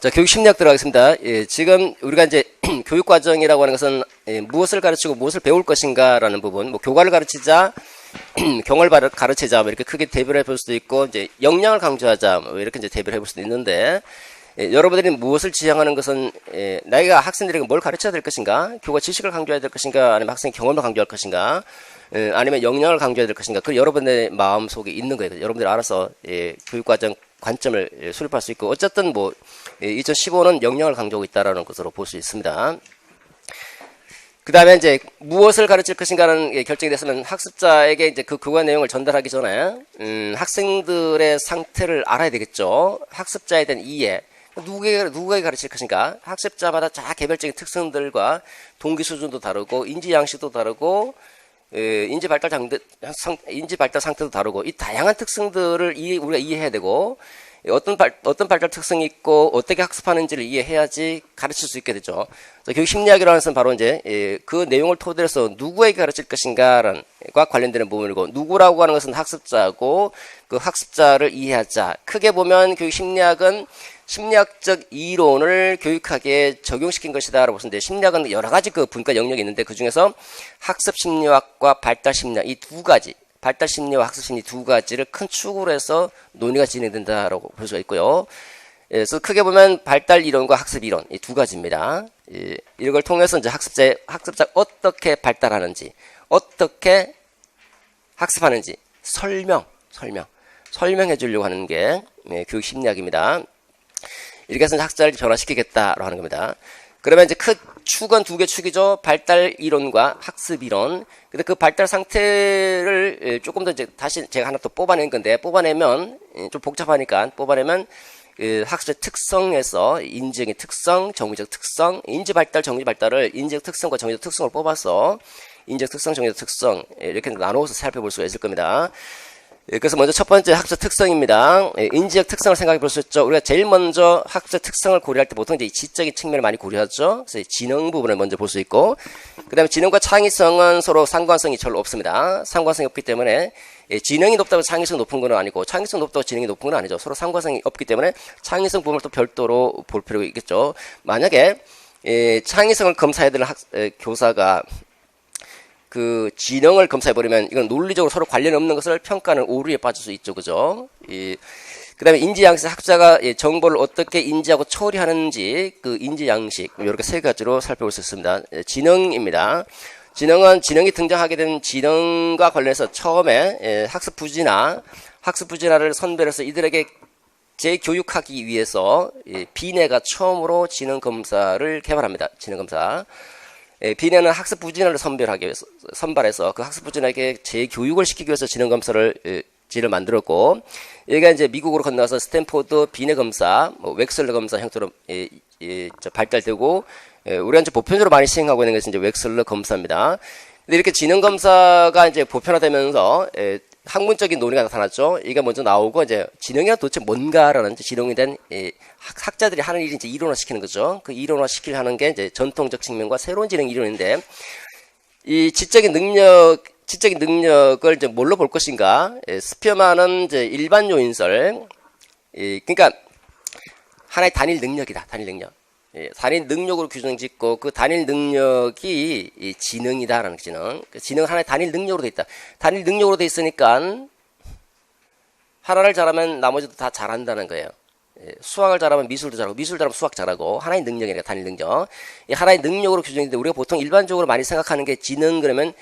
자, 교육 심리학 들어가겠습니다. 예, 지금 우리가 이제 교육 과정이라고 하는 것은 무엇을 가르치고 무엇을 배울 것인가라는 부분, 뭐 교과를 가르치자, 경을 가르치자, 뭐 이렇게 크게 대비를 해볼 수도 있고, 이제 역량을 강조하자, 뭐 이렇게 이제 대비를 해볼 수도 있는데, 여러분들이 무엇을 지향하는 것은 나이가 학생들에게 뭘 가르쳐야 될 것인가, 교과 지식을 강조해야 될 것인가, 아니면 학생 경험을 강조할 것인가, 아니면 역량을 강조해야 될 것인가, 그 여러분의 마음 속에 있는 거예요. 여러분들이 알아서 교육 과정 관점을 수립할 수 있고, 어쨌든 뭐 2015는 역량을 강조하고 있다라는 것으로 볼 수 있습니다. 그 다음에 이제 무엇을 가르칠 것인가는 결정이 됐으면 학습자에게 이제 그 교과 내용을 전달하기 전에 학생들의 상태를 알아야 되겠죠. 학습자에 대한 이해, 누구에게 가르칠 것인가, 학습자마다 자 개별적인 특성들과 동기 수준도 다르고 인지 양식도 다르고 인지 발달 상태도 다르고, 이 다양한 특성들을 우리가 이해해야 되고, 어떤 발달 특성이 있고 어떻게 학습하는지를 이해해야지 가르칠 수 있게 되죠. 교육 심리학이라는 것은 바로 이제 그 내용을 토대로 해서 누구에게 가르칠 것인가과 관련되는 부분이고, 누구라고 하는 것은 학습자고, 그 학습자를 이해하자. 크게 보면 교육 심리학은 심리학적 이론을 교육학에 적용시킨 것이다 라고 보는데, 심리학은 여러 가지 그 분과 영역이 있는데, 그 중에서 학습 심리학과 발달 심리학, 이 두 가지, 발달 심리와 학습 심리 두 가지를 큰 축으로 해서 논의가 진행된다라고 볼 수가 있고요. 그래서 크게 보면 발달 이론과 학습 이론, 이 두 가지입니다. 이걸 통해서 이제 학습자 어떻게 발달하는지, 어떻게 학습하는지 설명해 주려고 하는 게 교육 심리학입니다. 이렇게 해서 학습자를 변화시키겠다라고 하는 겁니다. 그러면 이제 축은 두 개 축이죠. 발달 이론과 학습 이론. 근데 그 발달 상태를 조금 더 이제 다시 제가 하나 또 뽑아낸 건데, 뽑아내면 좀 복잡하니까 뽑아내면 학습의 특성에서 인지적인 특성, 정의적 특성, 인지 발달, 정의 발달을 인지적 특성과 정의적 특성을 뽑아서 인지적 특성, 정의적 특성 이렇게 나누어서 살펴볼 수가 있을 겁니다. 그래서 먼저 첫 번째 학습 특성입니다. 인지적 특성을 생각해 볼 수 있죠. 우리가 제일 먼저 학습 특성을 고려할 때 보통 이제 이 지적인 측면을 많이 고려하죠. 그래서 지능 부분을 먼저 볼 수 있고, 그 다음에 지능과 창의성은 서로 상관성이 별로 없습니다. 상관성이 없기 때문에 지능이 높다고 창의성이 높은 건 아니고, 창의성이 높다고 지능이 높은 건 아니죠. 서로 상관성이 없기 때문에 창의성 부분을 또 별도로 볼 필요가 있겠죠. 만약에 창의성을 검사해야 될 교사가 그 지능을 검사해버리면 이건 논리적으로 서로 관련 없는 것을 평가하는 오류에 빠질 수 있죠. 그죠? 그 다음에 인지양식, 학자가 정보를 어떻게 인지하고 처리하는지, 그 인지양식, 이렇게 세 가지로 살펴볼 수 있습니다. 지능입니다. 지능이 등장하게 된 지능과 관련해서 처음에 학습 부진화를 선별해서 이들에게 재교육하기 위해서 비내가 처음으로 지능 검사를 개발합니다. 지능 검사. 비내는 학습 부진화를 선발해서 그 학습 부진화에게 재교육을 시키기 위해서 지능 검사를 만들었고, 여기가 이제 미국으로 건너가서 스탠포드 비내 검사, 웩슬러 검사 형태로 발달되고, 우리가 이제 보편적으로 많이 시행하고 있는 것이 이제 웩슬러 검사입니다. 근데 이렇게 지능 검사가 이제 보편화되면서 학문적인 논의가 나타났죠. 이게 먼저 나오고, 이제 지능이 도대체 뭔가라는 지능에 대한 학자들이 하는 일이 이제 이론화시키는 거죠. 그 이론화시키려 하는 게 이제 전통적 측면과 새로운 지능 이론인데, 이 지적인 능력을 이제 뭘로 볼 것인가? 스피어만은 이제 일반 요인설, 그러니까 하나의 단일 능력이다. 단일 능력. 단일 능력으로 규정짓고, 그 단일 능력이 이 지능이다라는 지능. 그 지능은 하나의 단일 능력으로 돼 있다. 단일 능력으로 돼 있으니까 하나를 잘하면 나머지도 다 잘한다는 거예요. 수학을 잘하면 미술도 잘하고, 미술 잘하면 수학 잘하고, 하나의 능력이니까 단일 능력. 이 하나의 능력으로 규정인데, 우리가 보통 일반적으로 많이 생각하는 게 지능 그러면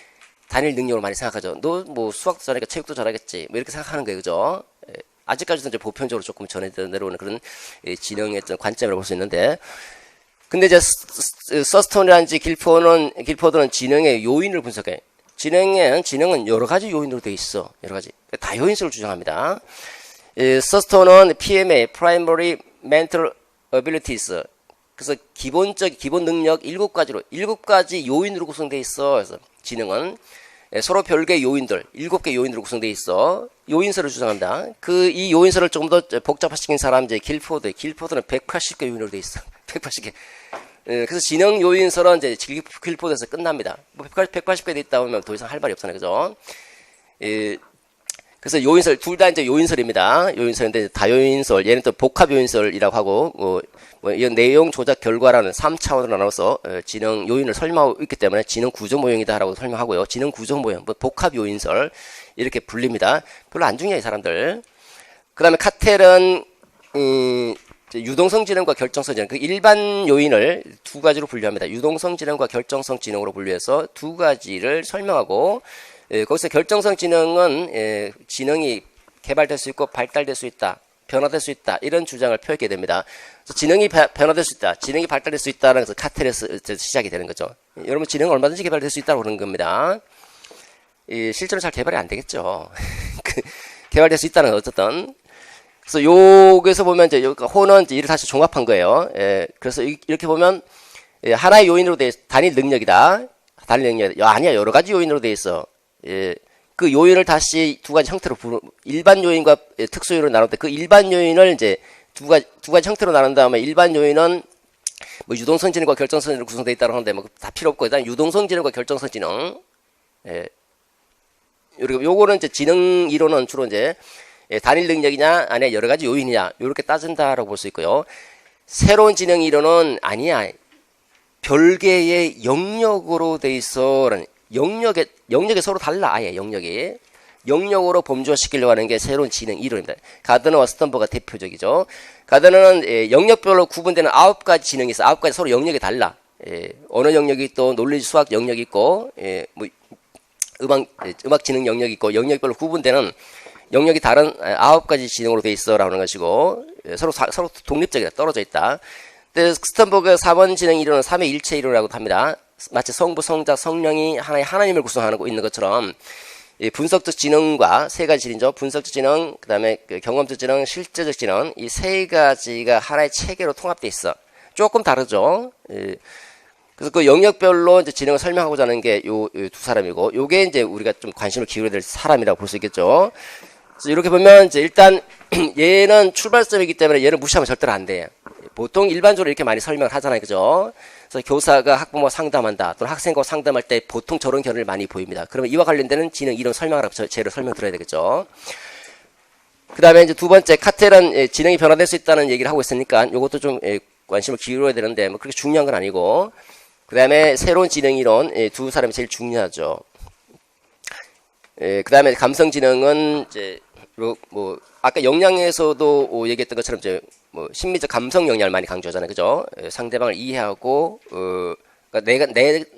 단일 능력으로 많이 생각하죠. 너 뭐 수학도 잘하니까 체육도 잘하겠지, 뭐 이렇게 생각하는 거예요. 그죠? 아직까지도 이제 보편적으로 조금 전해 내려오는 그런 지능의 어떤 관점이라고 볼 수 있는데, 근데 이제 서스톤이라든지 길포드는 지능의 요인을 분석해. 지능은 여러 가지 요인으로 되어 있어. 여러 가지. 다요인성을 주장합니다. 서스톤은 PMA, Primary Mental Abilities. 그래서 기본 능력 7가지 요인으로 구성되어 있어. 그래서 지능은 서로 별개의 요인들, 7개 요인으로 구성되어 있어. 요인설을 주장합니다. 이 요인설을 조금 더 복잡화시킨 사람, 이제 길포드는 180개 요인으로 되어 있어. 180개. 그래서 지능 요인설은 이제 길포드에서 끝납니다. 180개 돼 있다 보면 더 이상 할 말이 없잖아요. 그죠? 그래서 요인설 둘 다 이제 요인설입니다. 요인설인데 다요인설, 얘는 또 복합 요인설이라고 하고 이 내용 조작 결과라는 3차원으로 나눠서 지능 요인을 설명하고 있기 때문에 지능 구조 모형이다라고 설명하고요. 지능 구조 모형, 복합 요인설 이렇게 불립니다. 별로 안 중요해 이 사람들. 그다음에 카텔은 유동성 지능과 결정성 지능, 그 일반 요인을 두 가지로 분류합니다. 유동성 지능과 결정성 지능으로 분류해서 두 가지를 설명하고, 거기서 결정성 지능은 지능이 개발될 수 있고 발달될 수 있다, 변화될 수 있다, 이런 주장을 펴게 됩니다. 그래서 지능이 변화될 수 있다, 지능이 발달될 수 있다는 것은 카텔에서 시작이 되는 거죠. 여러분 지능은 얼마든지 개발될 수 있다고 그러는 겁니다. 실제로 잘 개발이 안 되겠죠. 개발될 수 있다는 건 어쨌든. 그래서 여기서 보면 이제 호는 이제 이를 다시 종합한 거예요. 그래서 이렇게 보면 하나의 요인으로 돼 단일 능력이다. 단일 능력 아니야, 여러 가지 요인으로 돼 있어. 그 요인을 다시 두 가지 형태로 일반 요인과 특수 요인으로 나눌 때 그 일반 요인을 이제 두 가지 형태로 나눈 다음에 일반 요인은 뭐 유동성 지능과 결정성 지능으로 구성되어 있다고 하는데 뭐 다 필요 없고 일단 유동성 지능과 결정성 지능. 요거는 이제 지능 이론은 주로 이제 단일 능력이냐 아니야 여러 가지 요인이냐 이렇게 따진다라고 볼 수 있고요. 새로운 지능 이론은 아니야, 별개의 영역으로 돼 있어. 영역에 서로 달라. 아예 영역으로 범주화시키려고 하는 게 새로운 지능 이론입니다. 가드너와 스턴버가 대표적이죠. 가드너는 영역별로 구분되는 9가지 지능이 있어. 9가지 서로 영역이 달라. 언어 영역이 또 논리 수학 영역이 있고 뭐 음악 지능 영역이 있고 영역별로 구분되는 영역이 다른 9가지 지능으로 돼 있어라고 하는 것이고, 서로 독립적이다, 떨어져 있다. 근데 스턴버그 4번 지능 이론은 3의 일체 이론이라고 합니다. 마치 성부, 성자, 성령이 하나의 하나님을 구성하고 있는 것처럼 분석적 지능과 세 가지 지능이죠. 분석적 지능, 그 다음에 경험적 지능, 실제적 지능, 이 세 가지가 하나의 체계로 통합돼 있어. 조금 다르죠. 그래서 그 영역별로 이제 지능을 설명하고자 하는 게 요 두 사람이고, 요게 이제 우리가 좀 관심을 기울여야 될 사람이라고 볼 수 있겠죠. 그래서 이렇게 보면 이제 일단 얘는 출발점이기 때문에 얘를 무시하면 절대로 안 돼. 보통 일반적으로 이렇게 많이 설명을 하잖아요, 그죠? 그래서 교사가 학부모 상담한다, 또는 학생과 상담할 때 보통 저런 견해를 많이 보입니다. 그러면 이와 관련되는 지능 이론 설명하라고 제로 설명 들어야 되겠죠. 그 다음에 이제 두 번째, 카텔은 지능이 변화될 수 있다는 얘기를 하고 있으니까 요것도 좀 관심을 기울여야 되는데 뭐 그렇게 중요한 건 아니고, 그 다음에 새로운 지능 이론 두 사람이 제일 중요하죠. 그 다음에 감성 지능은 이제 뭐 아까 영양에서도 얘기했던 것처럼 이제 뭐 심리적 감성 영향을 많이 강조하잖아요, 그죠? 상대방을 이해하고 그러니까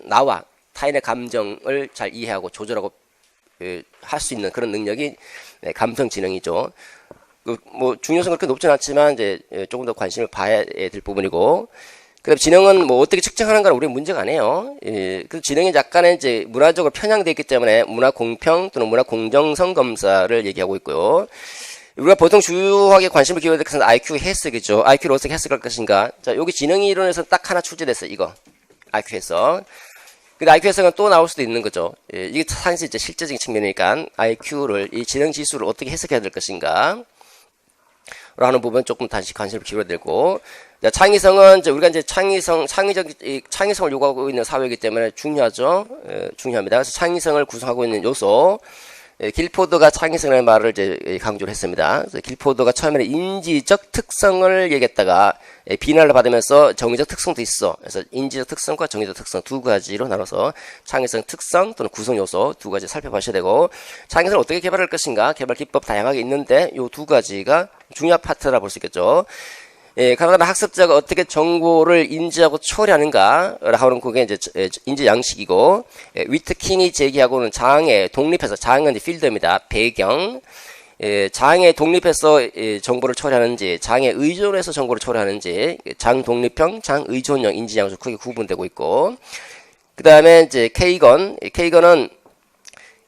나와 타인의 감정을 잘 이해하고 조절하고 할 수 있는 그런 능력이 감성 지능이죠. 뭐 중요성 그렇게 높진 않지만 이제 조금 더 관심을 봐야 될 부분이고. 그다음 지능은 뭐 어떻게 측정하는가는 우리 문제가 아니에요. 그 지능이 약간의 이제 문화적으로 편향되어 있기 때문에 문화 공평 또는 문화 공정성 검사를 얘기하고 있고요. 우리가 보통 주요하게 관심을 기울여야 될 것은 IQ 해석이죠. IQ를 어떻게 해석할 것인가. 자, 여기 지능 이론에서 딱 하나 출제됐어요. 이거 IQ 해석. 근데 IQ 해석은 또 나올 수도 있는 거죠. 이게 사실 이제 실제적인 측면이니까 IQ를 이 지능 지수를 어떻게 해석해야 될 것인가. 라는 부분 조금 다시 관심을 기울여야 되고, 창의성은 우리가 이제 창의성을 요구하고 있는 사회이기 때문에 중요하죠. 중요합니다. 그래서 창의성을 구성하고 있는 요소, 길포드가 창의성이라는 말을 이제 강조를 했습니다. 그래서 길포드가 처음에는 인지적 특성을 얘기했다가 비난을 받으면서 정의적 특성도 있어. 그래서 인지적 특성과 정의적 특성 두 가지로 나눠서 창의성 특성 또는 구성 요소 두 가지 살펴보셔야 되고, 창의성을 어떻게 개발할 것인가, 개발 기법 다양하게 있는데 요 두 가지가 중요한 파트라 볼 수 있겠죠. 그다음에 학습자가 어떻게 정보를 인지하고 처리하는가 하는 그게 이제 인지 양식이고, 위트킨이 제기하고는 장애 독립해서, 장애는 이제 필드입니다. 배경, 장애 독립해서 정보를 처리하는지, 장애 의존해서 정보를 처리하는지, 장 독립형, 장 의존형 인지 양식 크게 구분되고 있고, 그 다음에 이제 케이건은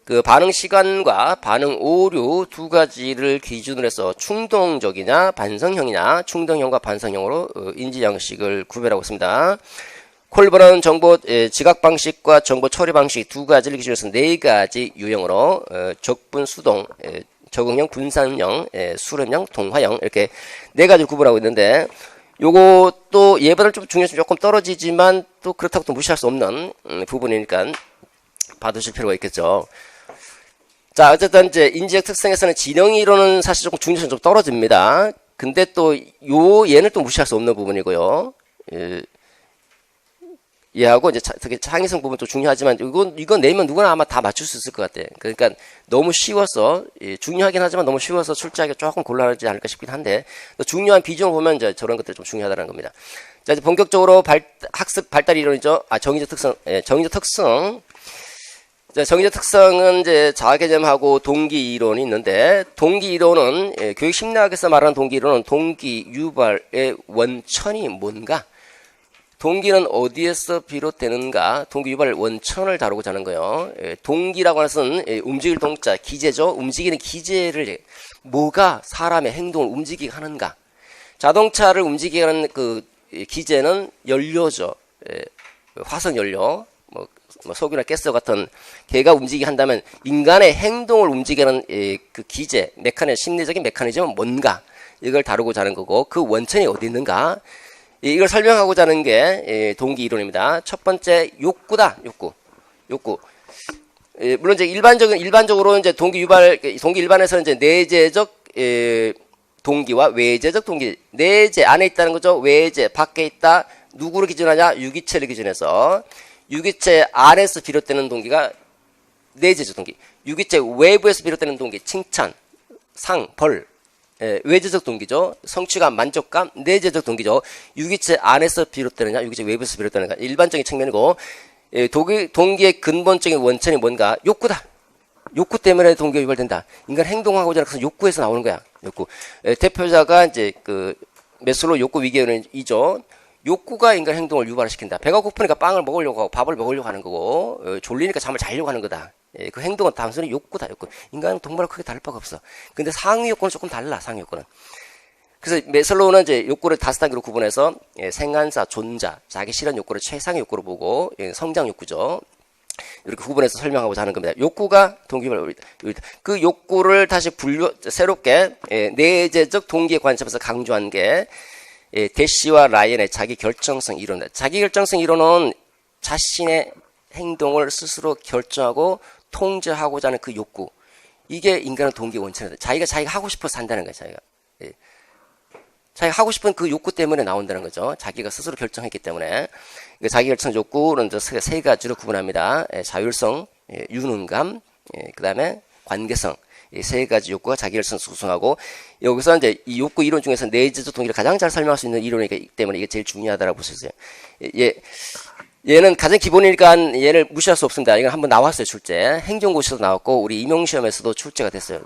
그 반응 시간과 반응 오류 두 가지를 기준으로 해서 충동적이냐 반성형이냐, 충동형과 반성형으로 인지 양식을 구별하고 있습니다. 콜버는 정보 지각 방식과 정보 처리 방식 두 가지를 기준으로 해서 네 가지 유형으로 적분 수동, 적응형, 분산형, 수렴형, 동화형 이렇게 네 가지를 구분하고 있는데, 요것도 얘보다 좀 중요성이 조금 떨어지지만 또 그렇다고 또 무시할 수 없는 부분이니까 봐두실 필요가 있겠죠. 자, 어쨌든 이제 인지적 특성에서는 지능 이론은 사실 조금 중요성이 좀 떨어집니다. 근데 또 얘는 또 무시할 수 없는 부분이고요. 얘하고 이제 특히 창의성 부분 또 중요하지만 이건 내면 누구나 아마 다 맞출 수 있을 것 같아. 그러니까 너무 쉬워서 중요하긴 하지만 너무 쉬워서 출제하기 조금 곤란하지 않을까 싶긴 한데 또 중요한 비중을 보면 이제 저런 것들이 좀 중요하다는 겁니다. 자, 이제 본격적으로 학습 발달 이론이죠. 정의적 특성, 정의적 특성. 자, 정의적 특성은 이제 자아개념하고 동기 이론이 있는데 동기 이론은 교육 심리학에서 말하는 동기 이론은 동기 유발의 원천이 뭔가? 동기는 어디에서 비롯되는가? 동기 유발 원천을 다루고자 하는 거예요. 동기라고 하는 것은 움직일 동자, 기제죠. 움직이는 기제를 뭐가 사람의 행동을 움직이게 하는가? 자동차를 움직이게 하는 그 기제는 연료죠. 화석 연료, 뭐 석유나 가스 같은 걔가 움직이게 한다면 인간의 행동을 움직이게 하는 그 기제, 심리적인 메커니즘은 뭔가? 이걸 다루고자 하는 거고 그 원천이 어디 있는가? 이걸 설명하고자 하는 게 동기 이론입니다. 첫 번째 욕구다. 욕구. 물론 이제 일반적으로 이제 동기 일반에서는 이제 내재적 동기와 외재적 동기, 내재 안에 있다는 거죠. 외재 밖에 있다. 누구를 기준하냐? 유기체를 기준해서 유기체 안에서 비롯되는 동기가 내재적 동기. 유기체 외부에서 비롯되는 동기, 칭찬, 상, 벌. 외재적 동기죠. 성취감, 만족감, 내재적 동기죠. 유기체 안에서 비롯되느냐, 유기체 외부에서 비롯되느냐. 일반적인 측면이고, 동기의 근본적인 원천이 뭔가? 욕구다. 욕구 때문에 동기가 유발된다. 인간 행동하고자 하는 욕구에서 나오는 거야. 욕구. 대표자가 이제 메슬로우 욕구 위기론이죠. 욕구가 인간 행동을 유발을 시킨다. 배가 고프니까 빵을 먹으려고 하고 밥을 먹으려고 하는 거고, 졸리니까 잠을 자려고 하는 거다. 그 행동은 단순히 욕구다. 욕구. 인간은 동물하고 크게 다를 바가 없어. 근데 상위 욕구는 조금 달라. 상위 욕구는. 그래서 메슬로우는 이제 욕구를 5단계로 구분해서 생한사, 존자, 자기 실현 욕구를 최상의 욕구로 보고 성장 욕구죠. 이렇게 구분해서 설명하고자 하는 겁니다. 욕구가 동기유발. 그 욕구를 다시 새롭게 내재적 동기의 관점에서 강조한 게 대시와 라이언의 자기 결정성 이론입니다. 자기 결정성 이론은 자신의 행동을 스스로 결정하고 통제하고자 하는 그 욕구. 이게 인간의 동기의 원천이다. 자기가 하고 싶어서 산다는 거예요. 자기가 하고 싶은 그 욕구 때문에 나온다는 거죠. 자기가 스스로 결정했기 때문에. 자기 결정 욕구는 세 가지로 구분합니다. 자율성, 유능감, 그 다음에 관계성. 이 세 가지 욕구가 자기 결정을 구성하고 여기서 이제 이 욕구 이론 중에서 내재적 동기를 가장 잘 설명할 수 있는 이론이기 때문에 이게 제일 중요하다고 볼 수 있어요. 얘는 가장 기본이니까 얘를 무시할 수 없습니다. 이건 한번 나왔어요, 출제. 행정고시에서 나왔고 우리 임용시험에서도 출제가 됐어요.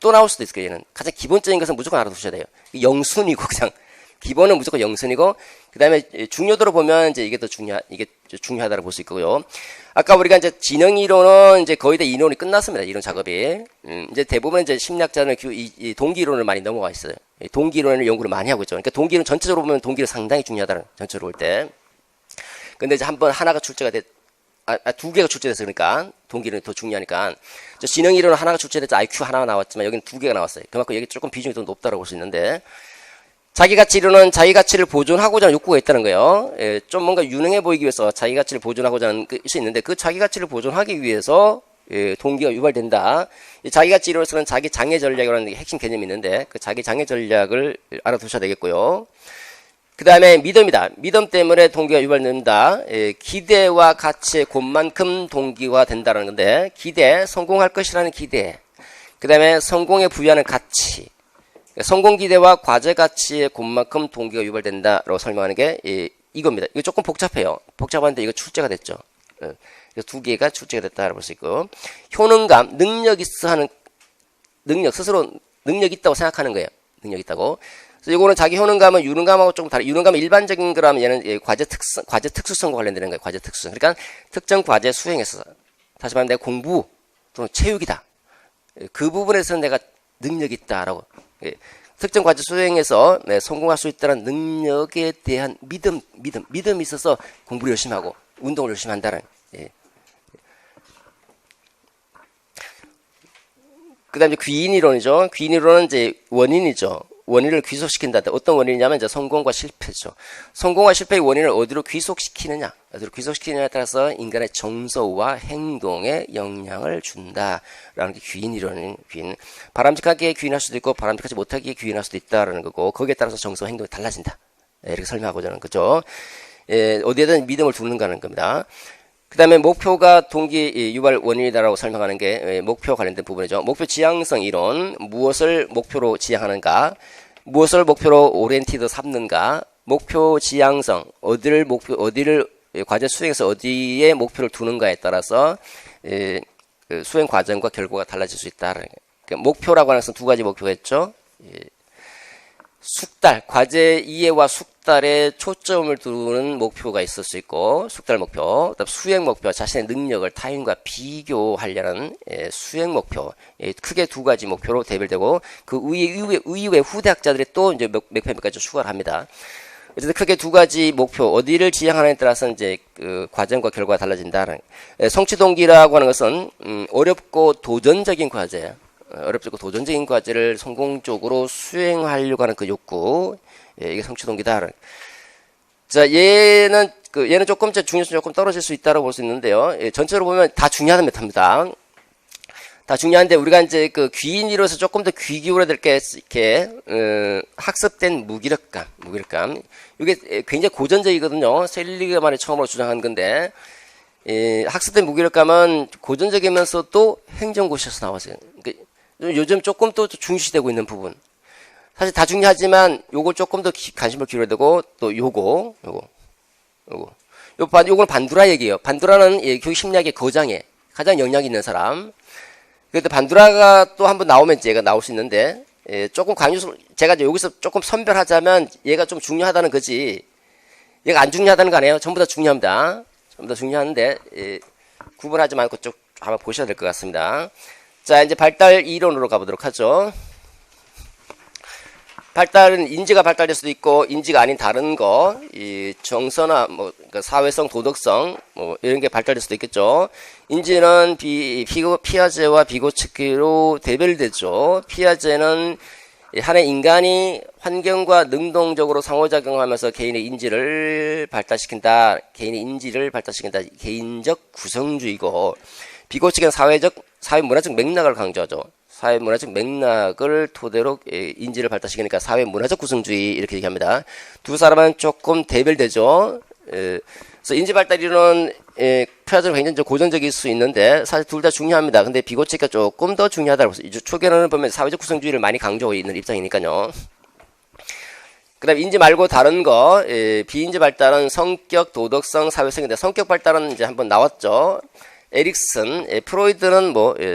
또 나올 수도 있을 거예요. 얘는 가장 기본적인 것은 무조건 알아두셔야 돼요. 영순이고 그냥 기본은 무조건 영순이고 그 다음에 중요도로 보면 이제 이게 중요하다고 볼 수 있고요. 아까 우리가 이제 지능 이론은 이제 거의 다 이론이 끝났습니다. 이론 작업이. 이제 대부분 이제 심리학자는 이 동기 이론을 많이 넘어가 있어요. 동기 이론을 연구를 많이 하고 있죠. 그러니까 동기 이론 전체적으로 보면 동기는 상당히 중요하다는 전체적으로 볼 때. 근데 이제 한번 하나가 출제가 두 개가 출제됐어요. 그러니까 동기는 더 중요하니까. 지능 이론은 하나가 출제돼서 IQ 하나가 나왔지만 여기는 두 개가 나왔어요. 그만큼 여기 조금 비중이 더 높다고 볼 수 있는데. 자기가치 이론은 자기 가치를 보존하고자 하는 욕구가 있다는 거예요. 좀 뭔가 유능해 보이기 위해서 자기 가치를 보존하고자 하는 것이 있는데 그 자기 가치를 보존하기 위해서 동기가 유발된다. 자기 가치 이론에서는 자기 장애 전략이라는 게 핵심 개념이 있는데 그 자기 장애 전략을 알아두셔야 되겠고요. 그 다음에 믿음이다. 믿음 때문에 동기가 유발된다. 기대와 가치의 곱만큼 동기가 된다는 건데 기대, 성공할 것이라는 기대. 그 다음에 성공에 부여하는 가치. 성공 기대와 과제 가치의 곱만큼 동기가 유발된다라고 설명하는 게 이겁니다. 이거 조금 복잡해요. 복잡한데 이거 출제가 됐죠. 두 개가 출제가 됐다고 볼 수 있고 효능감, 능력 있어 하는 능력 스스로 능력 있다고 생각하는 거예요. 능력 있다고. 그래서 이거는 자기 효능감은 유능감하고 조금 다르. 유능감은 일반적인 거라면 얘는 과제 특수성과 관련되는 거예요. 과제 특수성. 그러니까 특정 과제 수행에서 다시 말하면 내가 공부 또는 체육이다. 그 부분에서는 내가 능력 있다라고. 특정 과제 수행에서 성공할 수 있다는 능력에 대한 믿음이 있어서 공부를 열심히 하고 운동을 열심히 한다는. 그 다음에 귀인 이론이죠. 귀인 이론은 이제 원인이죠. 원인을 귀속시킨다. 어떤 원인이냐면 이제 성공과 실패죠. 성공과 실패의 원인을 어디로 귀속시키느냐, 어디로 귀속시키느냐에 따라서 인간의 정서와 행동에 영향을 준다라는 게 귀인 이론인 귀인. 바람직하게 귀인할 수도 있고 바람직하지 못하게 귀인할 수도 있다라는 거고 거기에 따라서 정서와 행동이 달라진다. 이렇게 설명하고자 하는 거죠. 어디에든 믿음을 두는가는 겁니다. 그 다음에 목표가 동기 유발 원인이다라고 설명하는 게 목표 관련된 부분이죠. 목표 지향성 이론, 무엇을 목표로 지향하는가, 무엇을 목표로 오리엔티드 삼는가, 목표 지향성, 어디를 과제 수행에서 어디에 목표를 두는가에 따라서 그 수행 과정과 결과가 달라질 수 있다라는 거예요. 그러니까 목표라고 하는 것은 두 가지 목표가 있죠. 숙달, 과제 이해와 숙달에 초점을 두는 목표가 있을 수 있고, 숙달 목표, 그다음 수행 목표, 자신의 능력을 타인과 비교하려는 수행 목표, 크게 두 가지 목표로 대별되고, 그 이후에 후대 학자들이 또 이제 몇 가지 추가를 합니다. 어쨌든 크게 두 가지 목표, 어디를 지향하느냐에 따라서 이제 그 과정과 결과가 달라진다는. 성취 동기라고 하는 것은 어렵고 도전적인 과제예요. 어렵고 도전적인 과제를 성공적으로 수행하려고 하는 그 욕구, 이게 성취 동기다. 자, 얘는 조금 중요성이 조금 떨어질 수 있다고 볼 수 있는데요. 전체적으로 보면 다 중요한 메타입니다. 다 중요한데 우리가 이제 그 귀인으로서 조금 더 귀 기울여야 될 게 이렇게 학습된 무기력감. 이게 굉장히 고전적이거든요. 셀리그만이 처음으로 주장한 건데. 학습된 무기력감은 고전적이면서도 행정고시에서 나왔어요. 그러니까 요즘 조금 또 중시되고 있는 부분. 사실 다 중요하지만 요걸 조금 더 관심을 기울여야 되고 또 요거는 반두라 얘기예요. 반두라는 교육 심리학의 거장에 가장 영향이 있는 사람. 그래도 반두라가 또 한번 나오면 얘가 나올 수 있는데 조금 제가 여기서 조금 선별하자면 얘가 좀 중요하다는 거지. 얘가 안 중요하다는 거 아니에요. 전부 다 중요합니다. 전부 다 중요한데 구분하지 말고 쭉 한번 보셔야 될 것 같습니다. 자, 이제 발달 이론으로 가보도록 하죠. 발달은 인지가 발달될 수도 있고 인지가 아닌 다른 거, 이 정서나 그러니까 사회성, 도덕성 이런 게 발달될 수도 있겠죠. 인지는 피아제와 비고츠키로 대별되죠. 피아제는 하나의 인간이 환경과 능동적으로 상호작용하면서 개인의 인지를 발달시킨다. 개인적 구성주의고, 비고치기는 사회문화적 맥락을 강조하죠. 사회문화적 맥락을 토대로 인지를 발달시키니까 사회문화적 구성주의 이렇게 얘기합니다. 두 사람은 조금 대별되죠. 그래서 인지 발달 이론은 표현적으로 굉장히 고전적일 수 있는데 사실 둘 다 중요합니다. 근데 비고치기가 조금 더 중요하다고 해서 초기에는 보면 사회적 구성주의를 많이 강조하고 있는 입장이니까요. 그 다음에 인지 말고 다른 거, 비인지 발달은 성격, 도덕성, 사회성인데 성격 발달은 이제 한번 나왔죠. 에릭슨, 프로이드는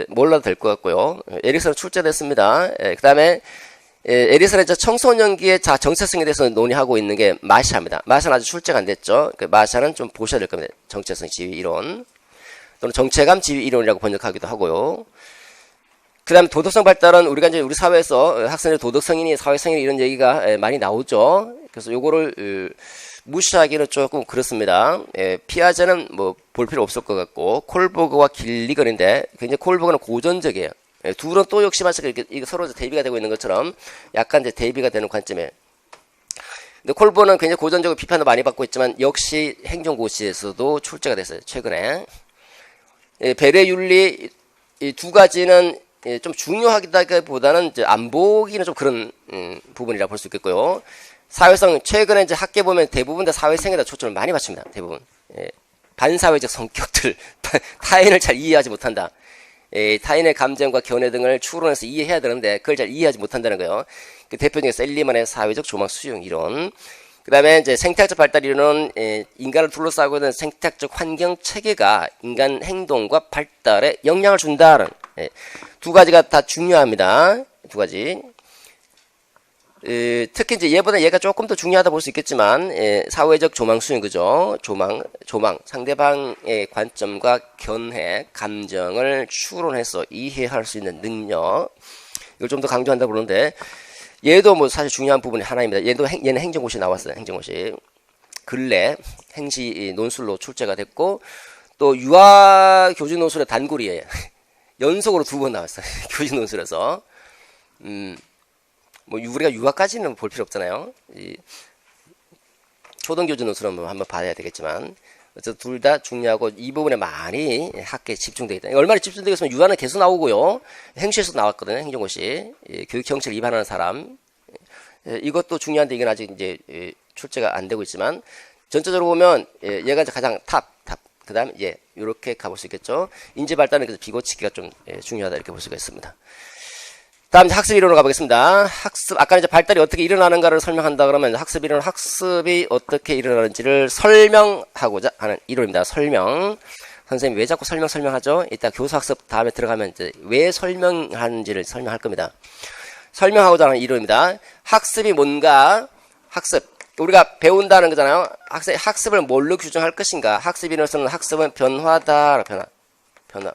몰라도 될 것 같고요. 에릭슨은 출제됐습니다. 그 다음에 에릭슨은 이제 청소년기의 정체성에 대해서 논의하고 있는 게 마샤입니다. 마샤는 아직 출제가 안 됐죠. 마샤는 좀 보셔야 될 겁니다. 정체성 지위 이론 또는 정체감 지위 이론이라고 번역하기도 하고요. 그 다음에 도덕성 발달은 우리가 이제 우리 사회에서 학생의 도덕성이니 사회성이니 이런 얘기가 많이 나오죠. 그래서 요거를 무시하기는 조금 그렇습니다. 피아제는 볼 필요 없을 것 같고, 콜버그와 길리건인데, 굉장히 콜버그는 고전적이에요. 둘은 또 역시 마찬가지로 이게 서로 대비가 되고 있는 것처럼 약간 이제 대비가 되는 관점에. 근데 콜버는 굉장히 고전적으로 비판도 많이 받고 있지만, 역시 행정고시에서도 출제가 됐어요. 최근에. 배려 윤리, 이 두 가지는 좀 중요하다기보다는 이제 안 보기는 좀 그런 부분이라 볼 수 있겠고요. 사회성, 최근에 이제 학계 보면 대부분 다 사회성에다 초점을 많이 맞춥니다. 대부분. 반사회적 성격들, 타인을 잘 이해하지 못한다. 타인의 감정과 견해 등을 추론해서 이해해야 되는데 그걸 잘 이해하지 못한다는 거예요. 그 대표적인 셀리만의 사회적 조망 수용 이론. 그 다음에 이제 생태학적 발달 이론은 인간을 둘러싸고 있는 생태학적 환경 체계가 인간 행동과 발달에 영향을 준다는 두 가지가 다 중요합니다. 두 가지. 특히 이제 얘가 조금 더 중요하다 볼 수 있겠지만 사회적 조망 수용 그죠? 조망 상대방의 관점과 견해, 감정을 추론해서 이해할 수 있는 능력 이걸 좀 더 강조한다 보는데 얘도 사실 중요한 부분이 하나입니다. 얘는 행정고시 나왔어요. 행정고시 근래 행시 논술로 출제가 됐고 또 유아 교직 논술의 단골이에요. 연속으로 2번 나왔어요. 교직 논술에서 뭐 우리가 유아까지는 볼 필요 없잖아요. 초등교주 노수는 뭐 한번 봐야 되겠지만 어쨌든 둘 다 중요하고 이 부분에 많이 학계에 집중되어 있다. 얼마나 집중되어 있으면 유아는 계속 나오고요. 행시에서도 나왔거든요. 행정고시. 교육 정책을 위반하는 사람. 이것도 중요한데 이건 아직 이제 출제가 안 되고 있지만 전체적으로 보면 얘가 이제 가장 탑. 그 다음에 이렇게 가볼 수 있겠죠. 인지 발달은 그래서 비고치기가 좀 중요하다 이렇게 볼 수가 있습니다. 다음 학습 이론으로 가보겠습니다. 학습 아까 이제 발달이 어떻게 일어나는가를 설명한다 그러면 학습 이론은 학습이 어떻게 일어나는지를 설명하고자 하는 이론입니다. 설명. 선생님이 왜 자꾸 설명하죠? 이따 교수학습 다음에 들어가면 이제 왜 설명하는지를 설명할 겁니다. 설명하고자 하는 이론입니다. 학습이 뭔가? 학습. 우리가 배운다는 거잖아요. 학습을 뭘로 규정할 것인가? 학습 이론에서는 학습은 변화다. 변화.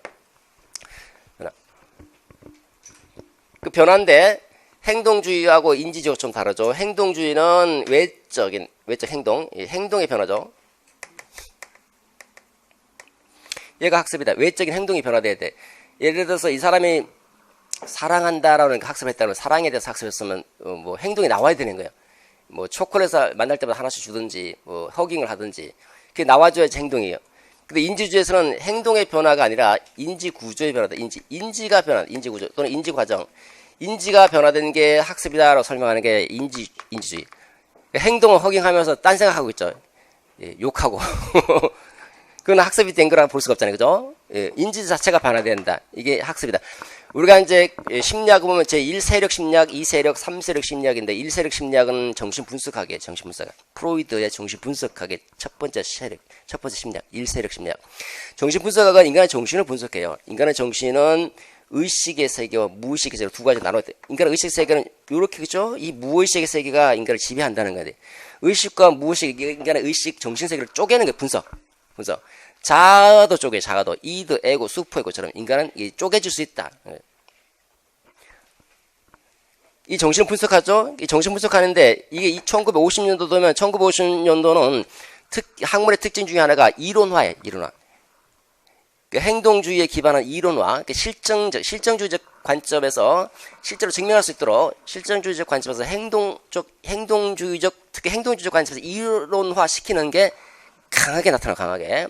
그 변화인데 행동주의하고 인지주의가 좀 다르죠. 행동주의는 외적 행동, 행동의 변화죠. 얘가 학습이다. 외적인 행동이 변화돼야 돼. 예를 들어서 이 사람이 사랑한다라는 학습했다면 사랑에 대해서 학습했으면 뭐 행동이 나와야 되는 거예요. 뭐 초콜릿을 만날 때마다 하나씩 주든지 뭐 허깅을 하든지 그게 나와줘야지 행동이에요. 근데 인지주의에서는 행동의 변화가 아니라 인지 구조의 변화다. 인지가 변화, 인지 구조 또는 인지 과정. 인지가 변화된 게 학습이다라고 설명하는 게 인지주의. 행동을 허깅하면서 딴 생각하고 있죠. 욕하고. 그건 학습이 된 거라고 볼 수가 없잖아요. 그죠? 인지 자체가 변화된다. 이게 학습이다. 우리가 이제 심리학을 보면 제1세력 심리학, 2세력, 3세력 심리학인데 1세력 심리학은 정신 분석학이에요. 정신 분석학. 프로이드의 정신 분석학의 첫 번째 심리학, 1세력 심리학. 정신 분석학은 인간의 정신을 분석해요. 인간의 정신은 의식의 세계와 무의식의 세계로 두 가지 나눠야 돼. 인간의 의식 세계는 이렇게 그죠? 이 무의식의 세계가 인간을 지배한다는 거예요. 의식과 무의식, 인간의 의식, 정신 세계를 쪼개는 게 분석. 자아도 쪼개, 자아도. 이드, 에고, 슈퍼에고처럼 인간은 쪼개질 수 있다. 이 정신을 분석하죠? 이 정신 분석하는데 이게 1950년도 되면 1950년도는 학문의 특징 중에 하나가 이론화예요. 이론화. 행동주의에 기반한 이론화, 실정주의적 관점에서 실제로 증명할 수 있도록 실정주의적 관점에서 행동주의적, 특히 행동주의적 관점에서 이론화 시키는 게 강하게 나타나, 강하게.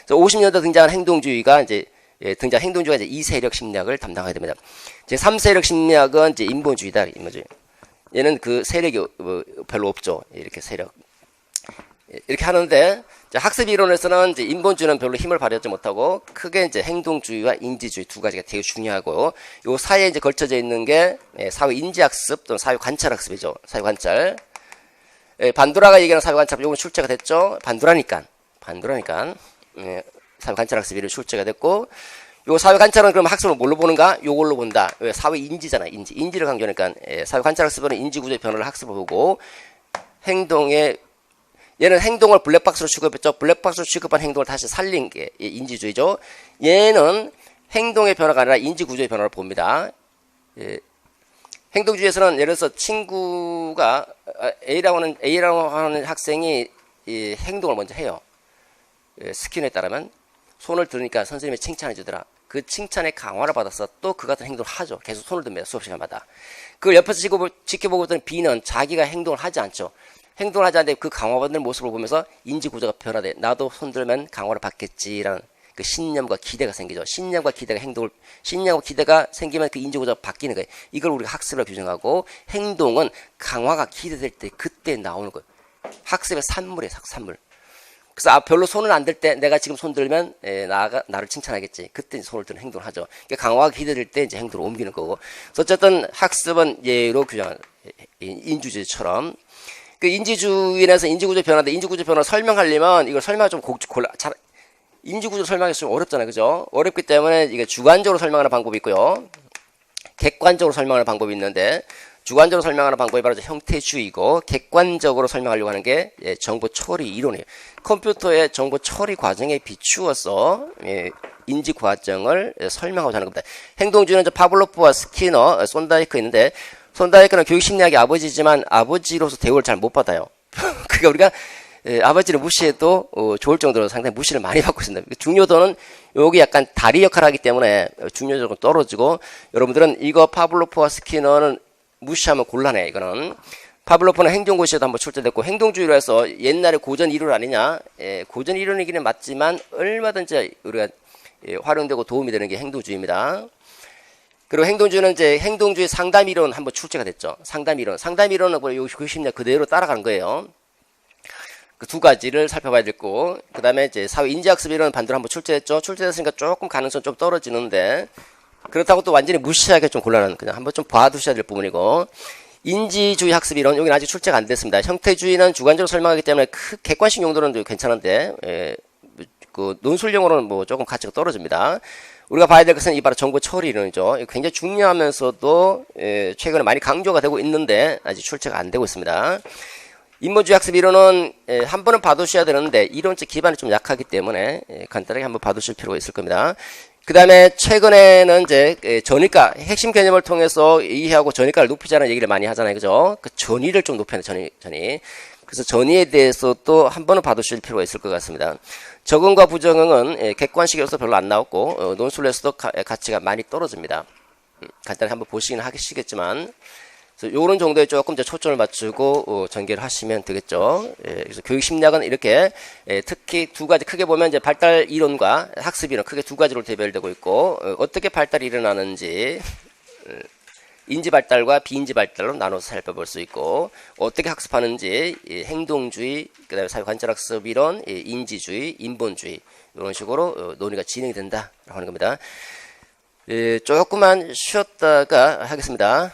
50년대 등장한 행동주의가 행동주의가 이제 2세력 심리학을 담당하게 됩니다. 제 3세력 심리학은 이제 인본주의다, 인본주의. 얘는 그 세력이 별로 없죠. 이렇게 세력. 이렇게 하는데, 학습 이론에서는 이제 인본주의는 별로 힘을 발휘하지 못하고, 크게 이제 행동주의와 인지주의 두 가지가 되게 중요하고, 요 사이에 이제 걸쳐져 있는 게 사회 인지학습 또는 사회 관찰학습이죠. 사회 관찰. 반도라가 얘기하는 사회 관찰, 요건 출제가 됐죠. 반도라니까. 사회 관찰학습 이런 출제가 됐고, 요 사회 관찰은 그럼 학습을 뭘로 보는가? 요걸로 본다. 왜? 사회 인지잖아. 인지를 강조하니까 사회 관찰학습은 인지 구조의 변화를 학습을 보고 얘는 행동을 블랙박스로 취급했죠. 블랙박스로 취급한 행동을 다시 살린 게 인지주의죠. 얘는 행동의 변화가 아니라 인지 구조의 변화를 봅니다. 행동주의에서는 예를 들어서 친구가 A라고 하는 학생이 이 행동을 먼저 해요. 스킨에 따르면 손을 들으니까 선생님이 칭찬해 주더라. 그 칭찬의 강화를 받아서 또 그 같은 행동을 하죠. 계속 손을 듭니다. 수업 시간마다. 그걸 옆에서 지켜보고 있던 B는 자기가 행동을 하지 않죠. 행동을 하지 않는데 그 강화받는 모습을 보면서 인지구조가 변화돼. 나도 손 들면 강화를 받겠지라는 그 신념과 기대가 생기죠. 신념과 기대가 생기면 그 인지구조가 바뀌는 거예요. 이걸 우리가 학습으로 규정하고 행동은 강화가 기대될 때 그때 나오는 거예요. 학습의 산물이에요. 산물. 그래서 별로 손을 안 들 때 내가 지금 손 들면 나를 칭찬하겠지. 그때 손을 드는 행동을 하죠. 그러니까 강화가 기대될 때 이제 행동을 옮기는 거고. 그래서 어쨌든 학습은 예로 규정한 인주주의처럼 그 인지주의에서 인지구조 변화인데 인지구조 변화 설명하려면 이걸 설명 좀 인지구조 설명하기 좀 어렵잖아요. 그죠? 어렵기 때문에 이게 주관적으로 설명하는 방법이 있고요. 객관적으로 설명하는 방법이 있는데 주관적으로 설명하는 방법이 바로 형태주의고 객관적으로 설명하려고 하는 게 정보 처리 이론이에요. 컴퓨터의 정보 처리 과정에 비추어서 인지 과정을 설명하고자 하는 겁니다. 행동주의는 파블로프와 스키너, 손다이크 있는데 손다이크는 교육심리학의 아버지지만 아버지로서 대우를 잘 못 받아요. 그러니까 우리가 아버지를 무시해도 좋을 정도로 상당히 무시를 많이 받고 있습니다. 중요도는 여기 약간 다리 역할을 하기 때문에 중요도가 떨어지고 여러분들은 이거 파블로프와 스키너는 무시하면 곤란해. 이거는 파블로프는 행동고시에도 한번 출제됐고 행동주의로 해서 옛날에 고전 이론 아니냐? 고전 이론이기는 맞지만 얼마든지 우리가 활용되고 도움이 되는 게 행동주의입니다. 그리고 행동주의는 이제 행동주의 상담 이론 한번 출제가 됐죠. 상담 이론은 뭐 교육심리학 그대로 따라가는 거예요. 그 두 가지를 살펴봐야 되고, 그 다음에 이제 사회 인지학습 이론은 반대로 한번 출제했죠. 출제됐으니까 조금 가능성 좀 떨어지는데, 그렇다고 또 완전히 무시하기 좀 곤란한, 그냥 한번 좀 봐두셔야 될 부분이고, 인지주의 학습 이론, 여기는 아직 출제가 안 됐습니다. 형태주의는 주관적으로 설명하기 때문에 객관식 용도는 좀 괜찮은데, 그 논술용어로는 뭐 조금 가치가 떨어집니다. 우리가 봐야 될 것은 이 바로 정보 처리 이론이죠. 굉장히 중요하면서도 최근에 많이 강조가 되고 있는데 아직 출제가 안 되고 있습니다. 인본주의 학습 이론은 한 번은 봐두셔야 되는데 이론적 기반이 좀 약하기 때문에 간단하게 한번 봐두실 필요가 있을 겁니다. 그 다음에 최근에는 이제 전위가 핵심 개념을 통해서 이해하고 전위가를 높이자는 얘기를 많이 하잖아요. 그죠? 그 전위를 좀 높여야 돼. 전위. 그래서 전위에 대해서 또 한 번은 봐두실 필요가 있을 것 같습니다. 적응과 부적응은 객관식으로서 별로 안 나왔고 논술에서도 가치가 많이 떨어집니다. 간단히 한번 보시긴 하시겠지만 요런 정도에 조금 더 초점을 맞추고 전개를 하시면 되겠죠. 그래서 교육심리학은 이렇게 특히 두 가지 크게 보면 이제 발달 이론과 학습 이론 크게 두 가지로 대별되고 있고 어떻게 발달이 일어나는지 인지 발달과 비인지 발달로 나눠서 살펴볼 수 있고 어떻게 학습하는지 행동주의, 그다음에 사회 관찰 학습 이론, 인지주의, 인본주의 이런 식으로 논의가 진행이 된다라고 하는 겁니다. 조금만 쉬었다가 하겠습니다.